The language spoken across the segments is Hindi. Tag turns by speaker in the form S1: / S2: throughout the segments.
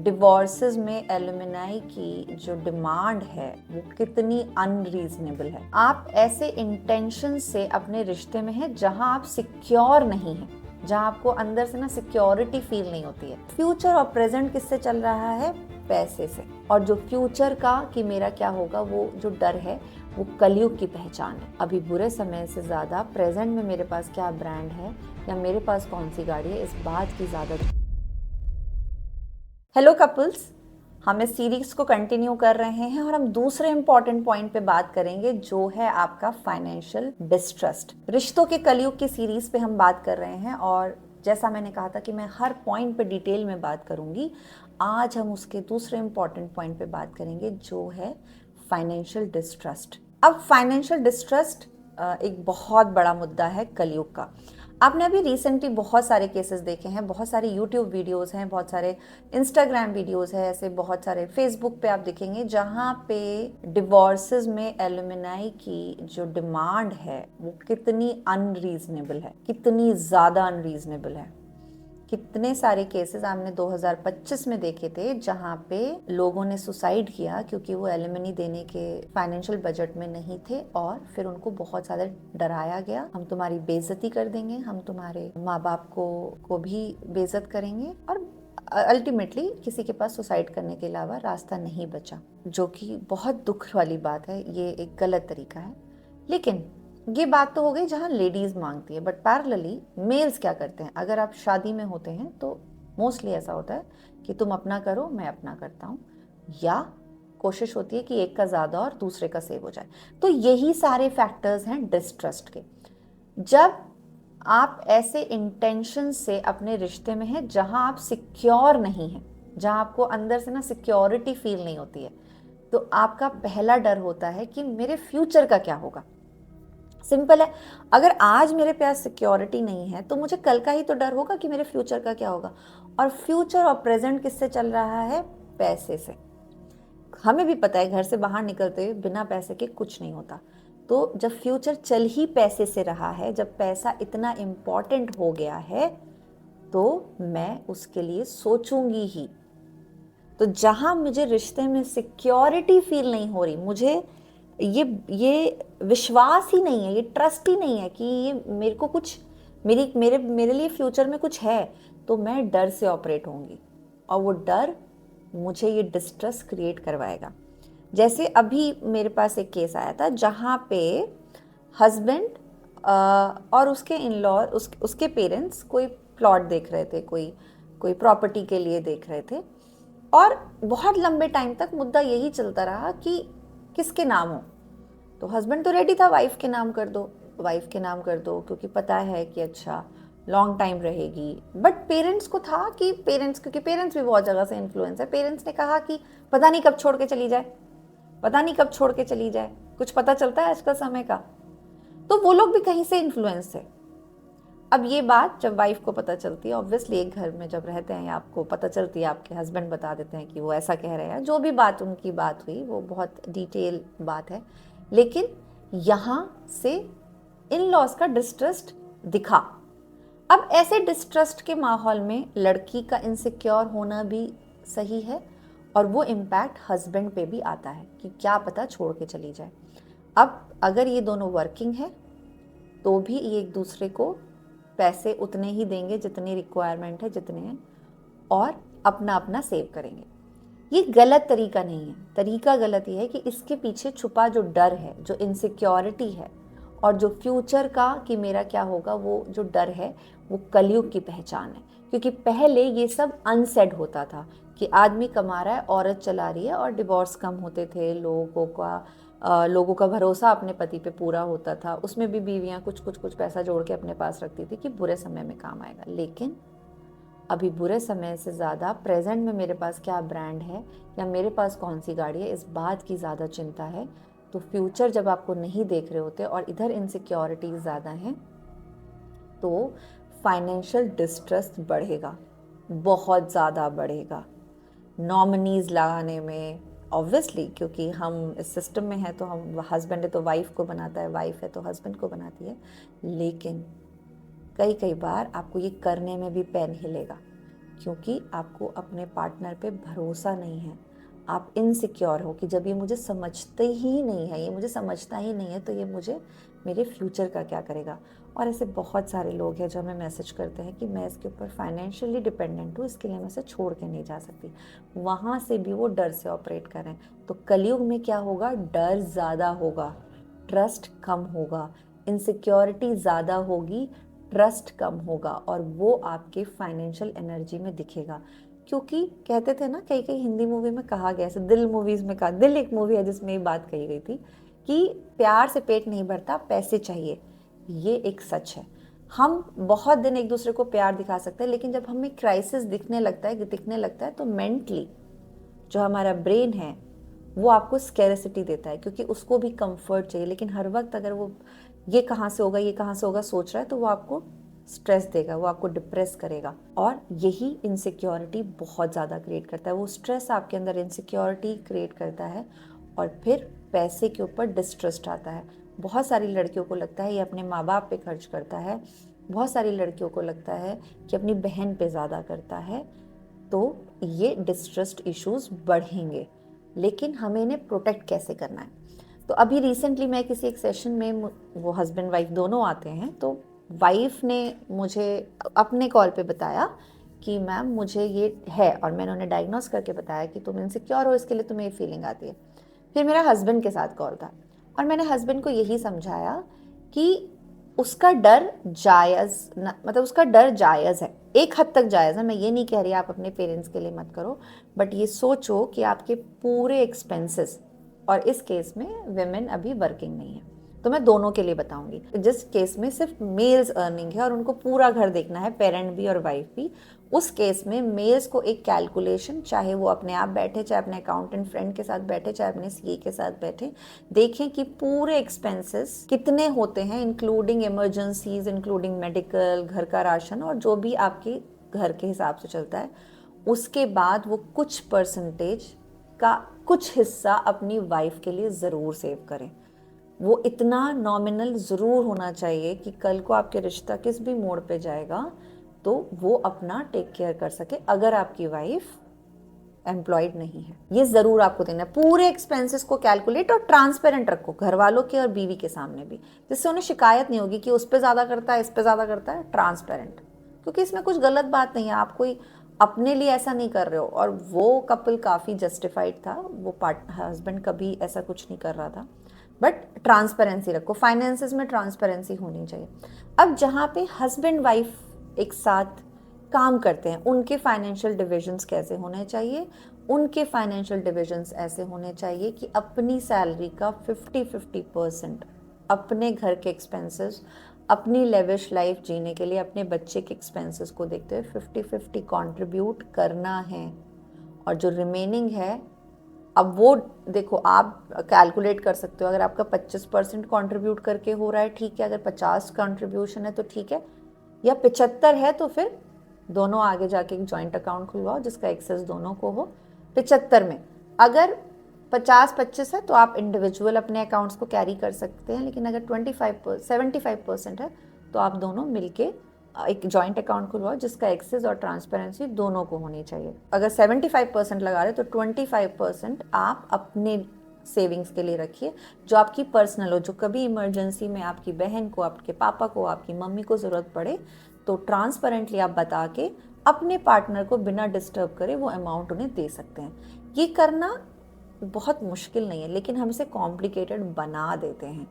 S1: डिवोर्सेस में एलुमनाई की जो डिमांड है वो कितनी अनरीजनेबल है। आप ऐसे इंटेंशन से अपने रिश्ते में हैं जहां आप सिक्योर नहीं हैं, जहां आपको अंदर से ना सिक्योरिटी फील नहीं होती है। फ्यूचर और प्रेजेंट किससे चल रहा है? पैसे से। और जो फ्यूचर का कि मेरा क्या होगा, वो जो डर है वो कलयुग की पहचान है। अभी बुरे समय से ज्यादा प्रेजेंट में मेरे पास क्या ब्रांड है या मेरे पास कौन सी गाड़ी है, इस बात की ज्यादा। हेलो कपल्स, हम इस सीरीज को कंटिन्यू कर रहे हैं और हम दूसरे इंपॉर्टेंट पॉइंट पे बात करेंगे जो है आपका फाइनेंशियल डिस्ट्रस्ट। रिश्तों के कलयुग की सीरीज पे हम बात कर रहे हैं और जैसा मैंने कहा था कि मैं हर पॉइंट पे डिटेल में बात करूंगी, आज हम उसके दूसरे इंपॉर्टेंट पॉइंट पे बात करेंगे जो है फाइनेंशियल डिस्ट्रस्ट। अब फाइनेंशियल डिस्ट्रस्ट एक बहुत बड़ा मुद्दा है कलयुग का। आपने अभी रिसेंटली बहुत सारे केसेस देखे हैं, बहुत सारे यूट्यूब वीडियोस हैं, बहुत सारे इंस्टाग्राम वीडियोस हैं, ऐसे बहुत सारे फेसबुक पे आप देखेंगे जहाँ पे डिवोर्सेस में एलुमनाई की जो डिमांड है वो कितनी अनरीजनेबल है, कितनी ज़्यादा अनरीजनेबल है। कितने सारे केसेस आपने 2025 में देखे थे जहाँ पे लोगों ने सुसाइड किया क्योंकि वो एलिमनी देने के फाइनेंशियल बजट में नहीं थे और फिर उनको बहुत ज़्यादा डराया गया, हम तुम्हारी बेइज्जती कर देंगे, हम तुम्हारे माँ बाप को भी बेइज्जत करेंगे, और अल्टीमेटली किसी के पास सुसाइड करने के अलावा रास्ता नहीं बचा, जो कि बहुत दुख वाली बात है। ये एक गलत तरीका है। लेकिन ये बात तो हो गई जहाँ लेडीज मांगती है, बट पैरेलली मेल्स क्या करते हैं? अगर आप शादी में होते हैं तो मोस्टली ऐसा होता है कि तुम अपना करो, मैं अपना करता हूँ, या कोशिश होती है कि एक का ज़्यादा और दूसरे का सेव हो जाए। तो यही सारे फैक्टर्स हैं डिस्ट्रस्ट के। जब आप ऐसे इंटेंशन से अपने रिश्ते में हैं जहां आप सिक्योर नहीं हैं, जहां आपको अंदर से ना सिक्योरिटी फील नहीं होती है, तो आपका पहला डर होता है कि मेरे फ्यूचर का क्या होगा। सिंपल है, अगर आज मेरे पास सिक्योरिटी नहीं है तो मुझे कल का ही तो डर होगा कि मेरे फ्यूचर का क्या होगा। और फ्यूचर और प्रेजेंट किससे चल रहा है? पैसे से। हमें भी पता है घर से बाहर निकलते हुए बिना पैसे के कुछ नहीं होता। तो जब फ्यूचर चल ही पैसे से रहा है, जब पैसा इतना इम्पोर्टेंट हो गया है, तो मैं उसके लिए सोचूंगी ही। तो जहां मुझे रिश्ते में सिक्योरिटी फील नहीं हो रही, मुझे ये विश्वास ही नहीं है, ये ट्रस्ट ही नहीं है कि ये मेरे को कुछ मेरे लिए फ्यूचर में कुछ है, तो मैं डर से ऑपरेट होंगी और वो डर मुझे ये डिस्ट्रेस क्रिएट करवाएगा। जैसे अभी मेरे पास एक केस आया था जहाँ पे हस्बैंड और उसके इन लॉ उसके पेरेंट्स कोई प्लॉट देख रहे थे, कोई प्रॉपर्टी के लिए देख रहे थे, और बहुत लंबे टाइम तक मुद्दा यही चलता रहा कि किसके नाम हो। तो हस्बैंड तो रेडी था, वाइफ के नाम कर दो, वाइफ के नाम कर दो, क्योंकि पता है कि अच्छा लॉन्ग टाइम रहेगी। बट पेरेंट्स को था कि क्योंकि पेरेंट्स भी बहुत जगह से इन्फ्लुएंस है, पेरेंट्स ने कहा कि पता नहीं कब छोड़ के चली जाए, पता नहीं कब छोड़ के चली जाए, कुछ पता चलता है आजकल समय का। तो वो लोग भी कहीं से इन्फ्लुएंस थे। अब ये बात जब वाइफ को पता चलती है, ऑब्वियसली एक घर में जब रहते हैं आपको पता चलती है, आपके हस्बैंड बता देते हैं कि वो ऐसा कह रहे हैं, जो भी बात उनकी बात हुई वो बहुत डिटेल बात है, लेकिन यहाँ से इन लॉज का डिस्ट्रस्ट दिखा। अब ऐसे डिस्ट्रस्ट के माहौल में लड़की का इनसिक्योर होना भी सही है और वो इम्पैक्ट हस्बैंड पे भी आता है कि क्या पता छोड़ के चली जाए। अब अगर ये दोनों वर्किंग है तो भी ये एक दूसरे को पैसे उतने ही देंगे जितनी रिक्वायरमेंट है, जितने हैं, और अपना अपना सेव करेंगे। ये गलत तरीका नहीं है। तरीका गलत ये है कि इसके पीछे छुपा जो डर है, जो इनसिक्योरिटी है, और जो फ्यूचर का कि मेरा क्या होगा, वो जो डर है वो कलयुग की पहचान है। क्योंकि पहले ये सब अनसेड होता था कि आदमी कमा रहा है, औरत चला रही है, और डिवोर्स कम होते थे, लोगों का भरोसा अपने पति पे पूरा होता था। उसमें भी बीवियां कुछ पैसा जोड़ के अपने पास रखती थी कि बुरे समय में काम आएगा। लेकिन अभी बुरे समय से ज़्यादा प्रेजेंट में मेरे पास क्या ब्रांड है या मेरे पास कौन सी गाड़ी है, इस बात की ज़्यादा चिंता है। तो फ्यूचर जब आपको नहीं देख रहे होते और इधर इनसिक्योरिटीज ज़्यादा हैं, तो फाइनेंशियल डिस्ट्रेस बढ़ेगा, बहुत ज़्यादा बढ़ेगा। नॉमिनीज लगाने में ऑब्वियसली, क्योंकि हम इस सिस्टम में हैं, तो हम हस्बैंड है तो वाइफ को बनाता है, वाइफ है तो हस्बैंड को बनाती है। लेकिन कई बार आपको ये करने में भी पेन हिलेगा क्योंकि आपको अपने पार्टनर पे भरोसा नहीं है। आप इनसिक्योर हो कि जब ये मुझे समझते ही नहीं है, ये मुझे समझता ही नहीं है, तो ये मुझे मेरे फ्यूचर का क्या करेगा। और ऐसे बहुत सारे लोग हैं जो हमें मैसेज करते हैं कि मैं इसके ऊपर फाइनेंशियली डिपेंडेंट हूँ, इसके लिए मैं इसे छोड़ के नहीं जा सकती। वहाँ से भी वो डर से ऑपरेट कर रहे हैं। तो कलयुग में क्या होगा, डर ज़्यादा होगा, ट्रस्ट कम होगा, इनसिक्योरिटी ज़्यादा होगी, ट्रस्ट कम होगा, और वो आपके फाइनेंशियल एनर्जी में दिखेगा। क्योंकि कहते थे ना, कई कई हिंदी मूवी में कहा गया, ऐसे दिल मूवीज में कहा, दिल एक मूवी है जिसमें ये बात कही गई थी कि प्यार से पेट नहीं भरता, पैसे चाहिए। ये एक सच है। हम बहुत दिन एक दूसरे को प्यार दिखा सकते हैं, लेकिन जब हमें क्राइसिस दिखने लगता है तो मेंटली जो हमारा ब्रेन है वो आपको स्कैरिसिटी देता है, क्योंकि उसको भी कंफर्ट चाहिए। लेकिन हर वक्त अगर वो ये कहाँ से होगा, ये कहाँ से होगा सोच रहा है, तो वो आपको स्ट्रेस देगा, वो आपको डिप्रेस करेगा। और यही इनसिक्योरिटी बहुत ज़्यादा क्रिएट करता है। वो स्ट्रेस आपके अंदर इनसिक्योरिटी क्रिएट करता है, और फिर पैसे के ऊपर डिस्ट्रस्ट आता है। बहुत सारी लड़कियों को लगता है ये अपने माँ बाप पे खर्च करता है, बहुत सारी लड़कियों को लगता है कि अपनी बहन पे ज़्यादा करता है, तो ये डिस्ट्रस्ट इश्यूज बढ़ेंगे। लेकिन हमें इन्हें प्रोटेक्ट कैसे करना है। तो अभी रिसेंटली मैं किसी एक सेशन में, वो हस्बैंड वाइफ दोनों आते हैं, तो वाइफ ने मुझे अपने कॉल पे बताया कि मैम मुझे ये है, और मैंने उन्हें डायग्नोस करके बताया कि तुम इनसिक्योर हो, इसके लिए तुम्हें ये फीलिंग आती है। फिर मेरा हस्बैंड के साथ कॉल था, और मैंने हस्बैंड को यही समझाया कि उसका डर जायज़, मतलब उसका डर जायज़ है, एक हद तक जायज़ है। मैं ये नहीं कह रही आप अपने पेरेंट्स के लिए मत करो, बट ये सोचो कि आपके पूरे एक्सपेंसेस, और इस केस में विमेन अभी वर्किंग नहीं है, तो मैं दोनों के लिए बताऊंगी। जिस केस में सिर्फ मेल्स अर्निंग है और उनको पूरा घर देखना है, पेरेंट भी और वाइफ भी, उस केस में मेल्स को एक कैलकुलेशन, चाहे वो अपने आप बैठे, चाहे अपने अकाउंटेंट फ्रेंड के साथ बैठे, चाहे अपने सीए के साथ बैठे, देखें कि पूरे एक्सपेंसेस कितने होते हैं, इंक्लूडिंग इमरजेंसीज, इंक्लूडिंग मेडिकल, घर का राशन, और जो भी आपके घर के हिसाब से चलता है। उसके बाद वो कुछ परसेंटेज का कुछ हिस्सा अपनी वाइफ के लिए ज़रूर सेव करें। वो इतना नॉमिनल ज़रूर होना चाहिए कि कल को आपके रिश्ता किस भी मोड़ पे जाएगा तो वो अपना टेक केयर कर सके, अगर आपकी वाइफ एम्प्लॉयड नहीं है। ये ज़रूर आपको देना है। पूरे एक्सपेंसेस को कैलकुलेट और ट्रांसपेरेंट रखो, घर वालों के और बीवी के सामने भी, जिससे उन्हें शिकायत नहीं होगी कि उस पर ज़्यादा करता है, इस पर ज़्यादा करता है। ट्रांसपेरेंट, क्योंकि इसमें कुछ गलत बात नहीं है, आप कोई अपने लिए ऐसा नहीं कर रहे हो। और वो कपल काफ़ी जस्टिफाइड था, वो हस्बैंड कभी ऐसा कुछ नहीं कर रहा था। बट ट्रांसपेरेंसी रखो, फाइनेंसेस में ट्रांसपेरेंसी होनी चाहिए। अब जहाँ पे हस्बैंड वाइफ एक साथ काम करते हैं, उनके फाइनेंशियल डिविजन्स कैसे होने चाहिए? उनके फाइनेंशियल डिविजन्स ऐसे होने चाहिए कि अपनी सैलरी का 50-50% अपने घर के एक्सपेंसेस, अपनी लेविश लाइफ जीने के लिए, अपने बच्चे के एक्सपेंसेस को देखते हुए 50-50 कंट्रीब्यूट करना है। और जो रिमेनिंग है, अब वो देखो, आप कैलकुलेट कर सकते हो। अगर आपका 25% कंट्रीब्यूट करके हो रहा है, ठीक है। अगर 50 कंट्रीब्यूशन है तो ठीक है, या 75 है तो फिर दोनों आगे जाके एक जॉइंट अकाउंट खुलवाओ जिसका एक्सेस दोनों को हो 75 में। अगर 50-25 है तो आप इंडिविजुअल अपने अकाउंट्स को कैरी कर सकते हैं, लेकिन अगर 75% है तो आप दोनों मिलके एक जॉइंट अकाउंट खुलवाओ जिसका एक्सेस और ट्रांसपेरेंसी दोनों को होनी चाहिए। अगर 75% लगा रहे तो 25% आप अपने सेविंग्स के लिए रखिए, जो आपकी पर्सनल हो, जो कभी इमरजेंसी में आपकी बहन को, आपके पापा को, आपकी मम्मी को ज़रूरत पड़े तो ट्रांसपेरेंटली आप बता के अपने पार्टनर को बिना डिस्टर्ब करे वो अमाउंट उन्हें दे सकते हैं। ये करना बहुत मुश्किल नहीं है, लेकिन हम इसे कॉम्प्लिकेटेड बना देते हैं।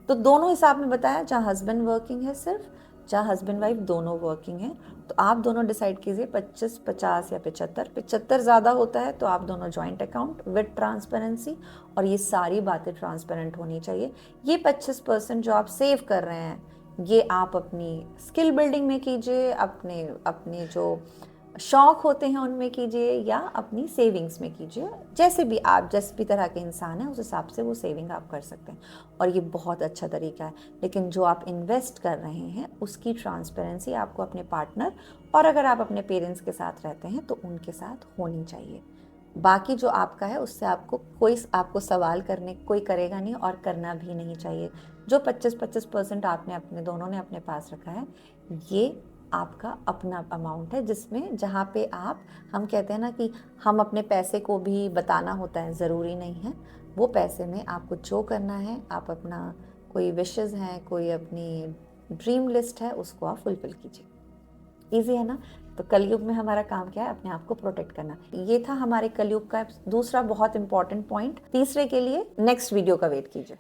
S1: तो दोनों हिसाब में बताया, जहाँ हस्बैंड वर्किंग है सिर्फ, जहाँ हस्बैंड वाइफ दोनों वर्किंग हैं, तो आप दोनों डिसाइड कीजिए 25, 50 या 75। 75 ज़्यादा होता है तो आप दोनों जॉइंट अकाउंट विद ट्रांसपेरेंसी, और ये सारी बातें ट्रांसपेरेंट होनी चाहिए। ये 25% जो आप सेव कर रहे हैं, ये आप अपनी स्किल बिल्डिंग में कीजिए, अपने अपने जो शौक होते हैं उनमें कीजिए, या अपनी सेविंग्स में कीजिए। जैसे भी आप, जिस भी तरह के इंसान हैं उस हिसाब से वो सेविंग आप कर सकते हैं, और ये बहुत अच्छा तरीका है। लेकिन जो आप इन्वेस्ट कर रहे हैं उसकी ट्रांसपेरेंसी आपको अपने पार्टनर, और अगर आप अपने पेरेंट्स के साथ रहते हैं तो उनके साथ होनी चाहिए। बाकी जो आपका है उससे आपको सवाल करने कोई करेगा नहीं, और करना भी नहीं चाहिए। जो 25-25% आपने दोनों ने अपने पास रखा है, ये आपका अपना अमाउंट है, जिसमें जहाँ पे हम कहते हैं ना कि हम अपने पैसे को भी बताना होता है, ज़रूरी नहीं है। वो पैसे में आपको जो करना है, आप अपना कोई विशेज़ हैं, कोई अपनी ड्रीम लिस्ट है, उसको आप फुलफिल कीजिए। ईजी है ना? तो कलयुग में हमारा काम क्या है? अपने आप को प्रोटेक्ट करना। ये था हमारे कलयुग का दूसरा बहुत इंपॉर्टेंट पॉइंट। तीसरे के लिए नेक्स्ट वीडियो का वेट कीजिए।